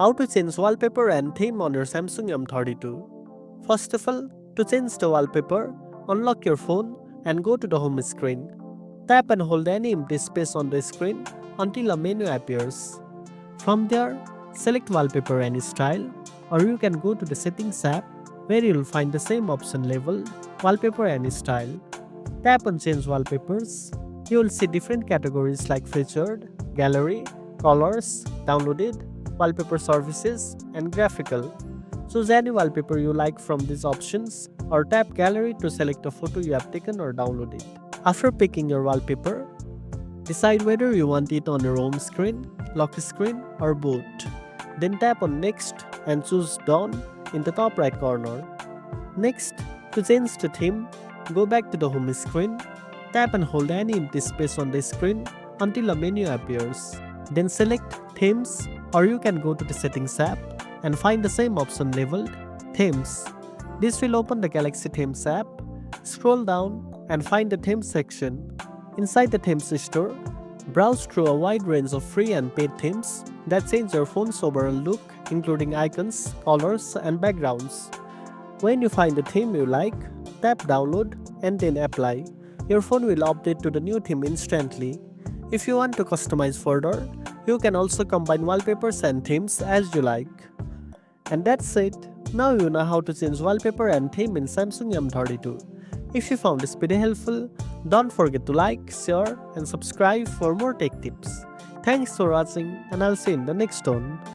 How to change wallpaper and theme on your Samsung M32. First of all, to change the wallpaper, unlock your phone and go to the home screen. Tap and hold any empty space on the screen until a menu appears. From there, select wallpaper any style, or you can go to the settings app where you will find the same option labeled wallpaper any style. Tap on change wallpapers. You will see different categories like featured, gallery, colors, downloaded, wallpaper services, and graphical. Choose any wallpaper you like from these options or tap gallery to select a photo you have taken or downloaded. After picking your wallpaper, decide whether you want it on your home screen, lock screen, or both. Then tap on next and choose done in the top right corner. Next, to change the theme, go back to the home screen, tap and hold any empty space on the screen until a menu appears. Then select Themes, or you can go to the Settings app and find the same option labeled Themes. This will open the Galaxy Themes app. Scroll down and find the Themes section. Inside the Themes store, browse through a wide range of free and paid themes that change your phone's overall look, including icons, colors, and backgrounds. When you find a theme you like, tap Download and then Apply. Your phone will update to the new theme instantly. If you want to customize further, you can also combine wallpapers and themes as you like. And that's it. Now you know how to change wallpaper and theme in Samsung M32. If you found this video helpful, don't forget to like, share, and subscribe for more tech tips. Thanks for watching, and I'll see you in the next one.